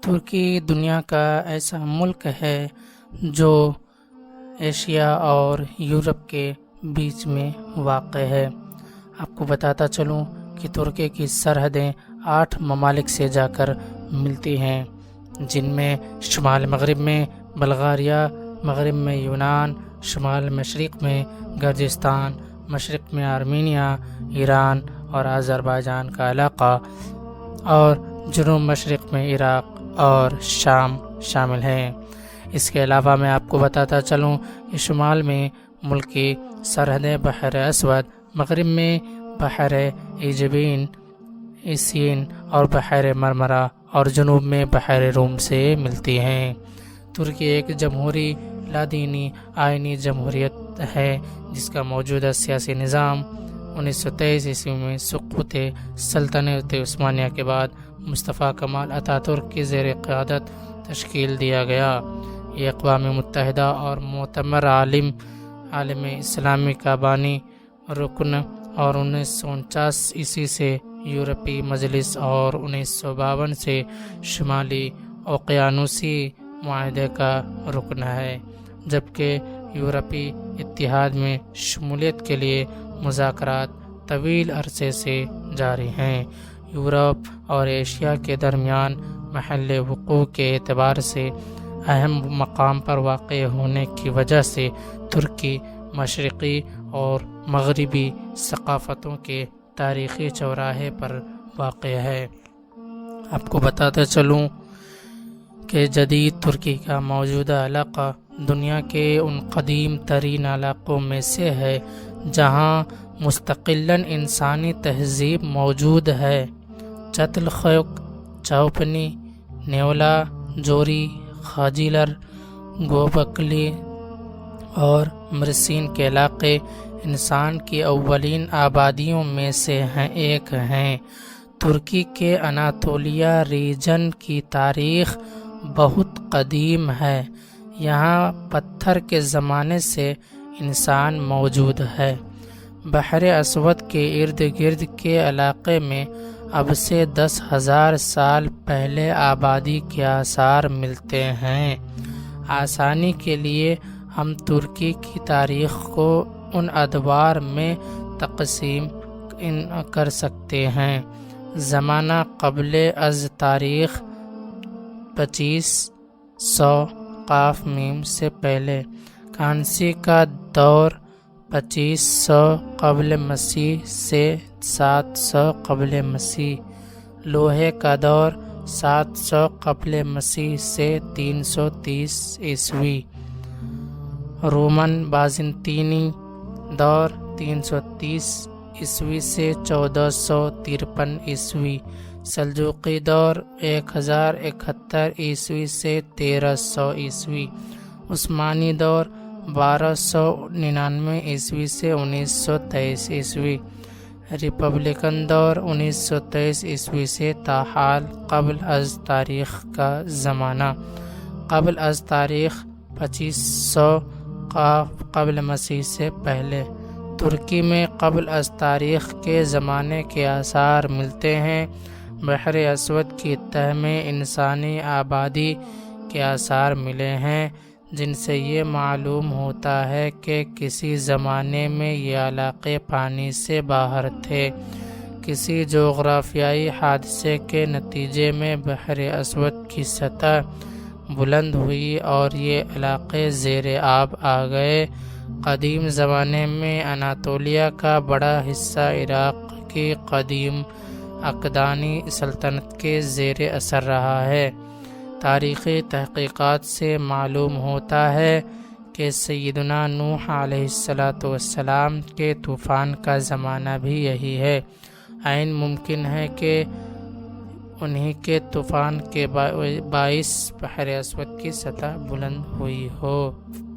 ترکی دنیا کا ایسا ملک ہے جو ایشیا اور یورپ کے بیچ میں واقع ہے۔ آپ کو بتاتا چلوں کہ ترکی کی سرحدیں 8 ممالک سے جا کر ملتی ہیں، جن میں شمال مغرب میں بلغاریہ، مغرب میں یونان، شمال مشرق میں گرجستان، مشرق میں آرمینیا، ایران اور آذربائیجان کا علاقہ، اور جنوب مشرق میں عراق اور شام شامل ہیں۔ اس کے علاوہ میں آپ کو بتاتا چلوں کہ شمال میں ملک کی سرحدیں بحر اسود، مغرب میں بحر ایجین اور بحر مرمرا، اور جنوب میں بحر روم سے ملتی ہیں۔ ترکی ایک جمہوری لادینی آئینی جمہوریت ہے جس کا موجودہ سیاسی نظام 1923 عیسوی میں سقوط سلطنت عثمانیہ کے بعد مصطفیٰ کمال اتاترک کی زیر قیادت تشکیل دیا گیا۔ یہ اقوام متحدہ اور معتبر عالم اسلامی کا بانی رکن اور 1949 عیسوی سے یورپی مجلس اور 1952 سے شمالی اوقیانوسی معاہدے کا رکن ہے، جبکہ یورپی اتحاد میں شمولیت کے لیے مذاکرات طویل عرصے سے جاری ہیں۔ یورپ اور ایشیا کے درمیان محل وقوع کے اعتبار سے اہم مقام پر واقع ہونے کی وجہ سے ترکی مشرقی اور مغربی ثقافتوں کے تاریخی چوراہے پر واقع ہے۔ آپ کو بتاتے چلوں کہ جدید ترکی کا موجودہ علاقہ دنیا کے ان قدیم ترین علاقوں میں سے ہے جہاں مستقلاً انسانی تہذیب موجود ہے۔ چتلخوک، چوپنی، نیولا، جوری، خاجیلر، گوبکلی اور مرسین کے علاقے انسان کی اولین آبادیوں میں سے ایک ہیں۔ ترکی کے اناطولیہ ریجن کی تاریخ بہت قدیم ہے۔ یہاں پتھر کے زمانے سے انسان موجود ہے۔ بحر اسود کے ارد گرد کے علاقے میں اب سے 10,000 سال پہلے آبادی کے آثار ملتے ہیں۔ آسانی کے لیے ہم ترکی کی تاریخ کو ان ادوار میں تقسیم کر سکتے ہیں۔ زمانہ قبل از تاریخ 2500 قاف میم سے پہلے، کانسی کا دور 2500 قبل مسیح سے 700 قبل مسیح، لوہے کا دور 700 قبل مسیح سے 330 عیسوی، رومن بازنطینی دور 330 عیسوی سے 1453 عیسوی، سلجوقی دور 1071 عیسوی سے 1300 عیسوی، عثمانی دور 1299 عیسوی سے 1923 عیسوی، ریپبلکن دور 1923 عیسوی سے تاحال قبل از تاریخ کا زمانہ، قبل از تاریخ 2500 قبل مسیح سے پہلے۔ ترکی میں قبل از تاریخ کے زمانے کے آثار ملتے ہیں۔ بحر اسود کی تہہ میں انسانی آبادی کے آثار ملے ہیں، جن سے یہ معلوم ہوتا ہے کہ کسی زمانے میں یہ علاقے پانی سے باہر تھے۔ کسی جغرافیائی حادثے کے نتیجے میں بحر اسود کی سطح بلند ہوئی اور یہ علاقے زیر آب آ گئے۔ قدیم زمانے میں اناطولیہ کا بڑا حصہ عراق کی قدیم عقدانی سلطنت کے زیر اثر رہا ہے۔ تاریخی تحقیقات سے معلوم ہوتا ہے کہ سیدنا نوح علیہ السلام کے طوفان کا زمانہ بھی یہی ہے۔ عین ممکن ہے کہ انہی کے طوفان کے باعث بحر اسود کی سطح بلند ہوئی ہو۔